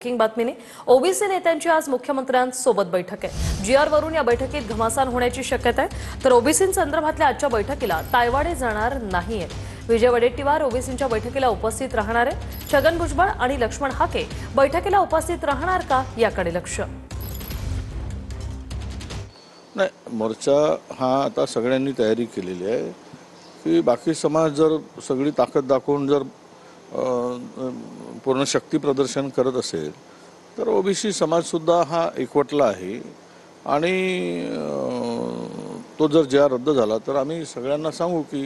Breaking बातमीने OBC नेत्यांची आज मुख्यमंत्र्यांसोबत बैठक आहे। जीआर वरून या बैठकीत घमासान होण्याची शक्यता आहे, तर ओबीसींसंदर्भातल्या आजच्या बैठकीला तायवाडे जाणार नाहीये। विजय वडेट्टीवार ओबीसींच्या बैठकीला उपस्थित राहणार आहे। छगन भुजबळ आणि लक्ष्मण हाके बैठकीला उपस्थित राहणार का याकडे लक्ष। नाही, मोर्चा हा आता सगळ्यांनी तयारी केलेली आहे की बाकी समाज जर सगळी ताकद दाखवून जर पूर्ण शक्ती प्रदर्शन करत असेल तर ओबीसी समाजसुद्धा हा एकवटला आहे आणि तो जर जीआर रद्द झाला तर आम्ही सगळ्यांना सांगू की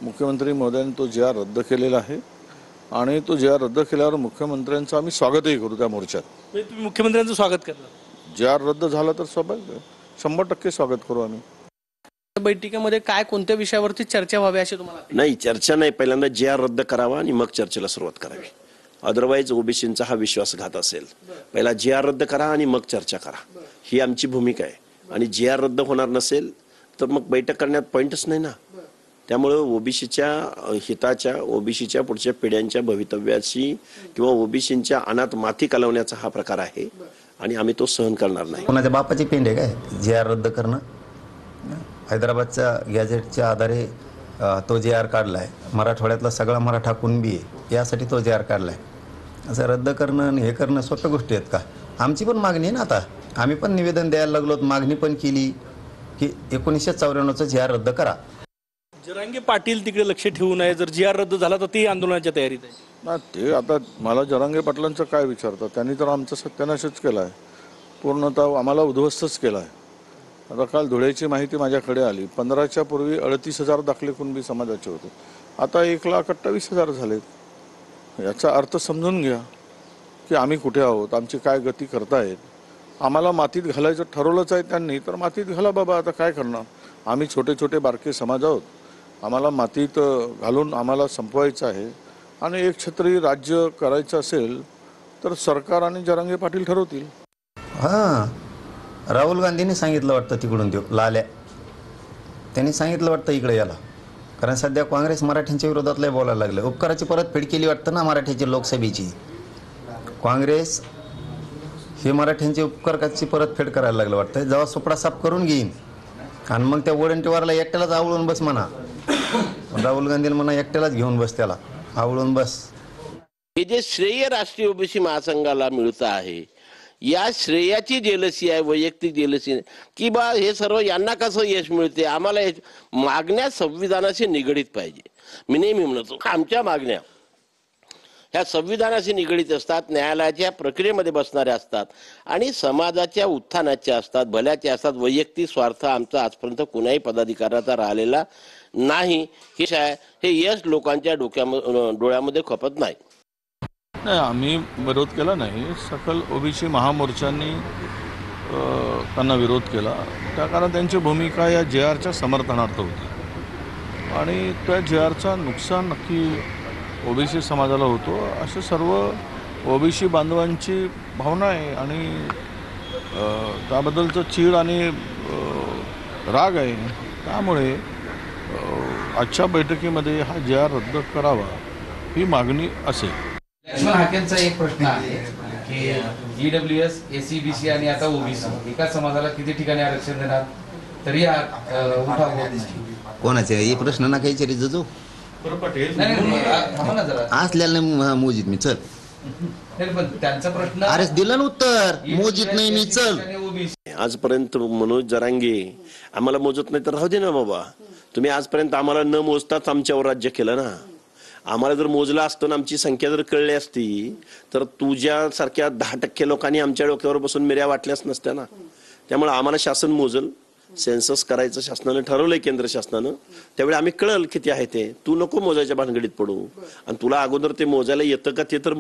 मुख्यमंत्री महोदयांनी तो जीआर रद्द केलेला आहे आणि तो जीआर रद्द केल्यावर मुख्यमंत्र्यांचं आम्ही स्वागतही करू त्या मोर्चात। तुम्ही मुख्यमंत्र्यांचं स्वागत करणार? जीआर रद्द झाला तर स्वाभाविक 100% स्वागत करू आम्ही। बैठकीमध्ये काय कोणत्या विषयावरती चर्चा व्हावी अशी तुम्हाला? नाही, चर्चा नाही, पहिल्यांदा जीआर रद्द करावा आणि मग चर्चेला सुरुवात करावी। अदरवाईज ओबीसींचा हा विश्वासघात असेल। पहिला जीआर रद्द करा आणि मग चर्चा करा, ही आमची भूमिका आहे। आणि जीआर रद्द होणार नसेल तर मग बैठक करण्यात पॉईंटच नाही ना। त्यामुळे ओबीसीच्या हिताच्या, ओबीसीच्या पुढच्या पिढ्यांच्या भवितव्याची किंवा ओबीसींच्या अनाथ माती कालवण्याचा हा प्रकार आहे आणि आम्ही तो सहन करणार नाही। कोणाच्या बापाची पेंड आहे काय जीआर रद्द करणं? हैदराबादच्या गॅजेटच्या आधारे तो जीआर काढला आहे। मराठवाड्यातला सगळा मराठा कुणबी आहे यासाठी तो जीआर काढला आहे। असं रद्द करणं आणि हे करणं सोप्या गोष्टी आहेत का? आमची पण मागणी आहे ना, आता आम्ही पण निवेदन द्यायला लागलो, मागणी पण केली की 1994चा जीआर रद्द करा। जरांगे पाटील तिकडे लक्ष ठेवू नये, जर जीआर रद्द झाला तर ते आंदोलनाच्या तयारीत आहे ना। ते आता मला जरांगे पाटलांचं काय विचारतात? त्यांनी तर आमचा सत्यानाशच केला आहे, पूर्णतः आम्हाला उद्ध्वस्तच केला आहे। आता काल धुळ्याची माहिती माझ्याकडे आली, 15च्या पूर्वी 38,000 दाखले कुणबी समाजाचे होते, आता 1,28,000 झालेत। याचा अर्थ समजून घ्या की आम्ही कुठे आहोत, आमची काय गती करतायत। आम्हाला मातीत घालायचं ठरवलंच आहे त्यांनी, तर मातीत घाला बाबा, आता काय करणार? आम्ही छोटे छोटे बारके समाज आहोत, आम्हाला मातीत घालून आम्हाला संपवायचं आहे। आणि एक छत्री राज्य करायचं असेल तर सरकार आणि जरांगे पाटील ठरवतील। हां, राहुल गांधींनी सांगितलं वाटतं तिकडून, देऊ लाल्या त्यांनी सांगितलं वाटतं इकडे याला, कारण सध्या काँग्रेस मराठ्यांच्या विरोधात लय बोलायला लागले। उपकाराची परतफेड केली वाटतं ना मराठ्याची लोकसभेची। काँग्रेस हे मराठ्यांची उपकाराची परतफेड करायला लागलं वाटतं। जेव्हा सुपडा साफ करून घेईन आणि मग त्या वडंटीवारला एकट्यालाच आवळून बस म्हणा, राहुल गांधीला म्हणा एकट्यालाच घेऊन बस, त्याला आवळून बस। हे जे श्रेय राष्ट्रीय ओबीसी महासंघाला मिळतं आहे, या श्रेयाची जेलसी आहे, वैयक्तिक जेलसी की बा हे सर्व यांना कसं यश मिळते। आम्हाला मागण्या संविधानाशी निगडीत पाहिजे। मी नेहमी म्हणतो आमच्या मागण्या ह्या संविधानाशी निगडीत असतात, न्यायालयाच्या प्रक्रियेमध्ये बसणाऱ्या असतात आणि समाजाच्या उत्थानाच्या असतात, भल्याच्या असतात। वैयक्तिक स्वार्थ आमचा आजपर्यंत कुणाही पदाधिकाऱ्याचा राहिलेला नाही। हे यश लोकांच्या डोळ्यामध्ये खपत नाही। नाही, आम्ही विरोध केला नाही, सकल ओबीसी महामोर्चांनी त्यांना विरोध केला। त्या कारण त्यांची भूमिका या जीआरच्या समर्थनार्थ होती आणि त्या जीआरचा नुकसान नक्की ओबीसी समाजाला होतो असे सर्व ओबीसी बांधवांची भावना आहे आणि त्याबद्दलचं चीड आणि राग आहे। त्यामुळे आजच्या बैठकीमध्ये हा जीआर रद्द करावा ही मागणी असेल। लक्ष्मण हाकेंचा एक प्रश्न आहे की ईडब्ल्यूएस, एससीबीसी आणि आता ओबीसी एका समाजाला किती ठिकाणी आरक्षण देणार, तरी उठाव होत नाही। कोणाचे हे प्रश्न ना काही चरी जजू असल्याला मोजीत मी चल, पण त्यांचा प्रश्न अरे दिलं ना उत्तर, मोजीत नाही मी चल। आजपर्यंत मनोज जरांगे आम्हाला मोजत नाही तर राहू दे ना बाबा। तुम्ही आजपर्यंत आम्हाला न मोजताच आमच्यावर राज्य केलं ना। आम्हाला जर मोजलं असतं, आमची संख्या जर कळली असती तर तुझ्यासारख्या 10% लोकांनी आमच्या डोक्यावर बसून मिऱ्या वाटल्याच नसत्या ना। त्यामुळे आम्हाला शासन मोजल, सेन्सस करायचं शासनानं ठरवलंय, केंद्र शासनानं। त्यावेळी आम्ही कळल किती आहे ते। तू नको मोजायच्या भानगडीत पडू, आणि तुला अगोदर ते मोजायला येतं का ते तर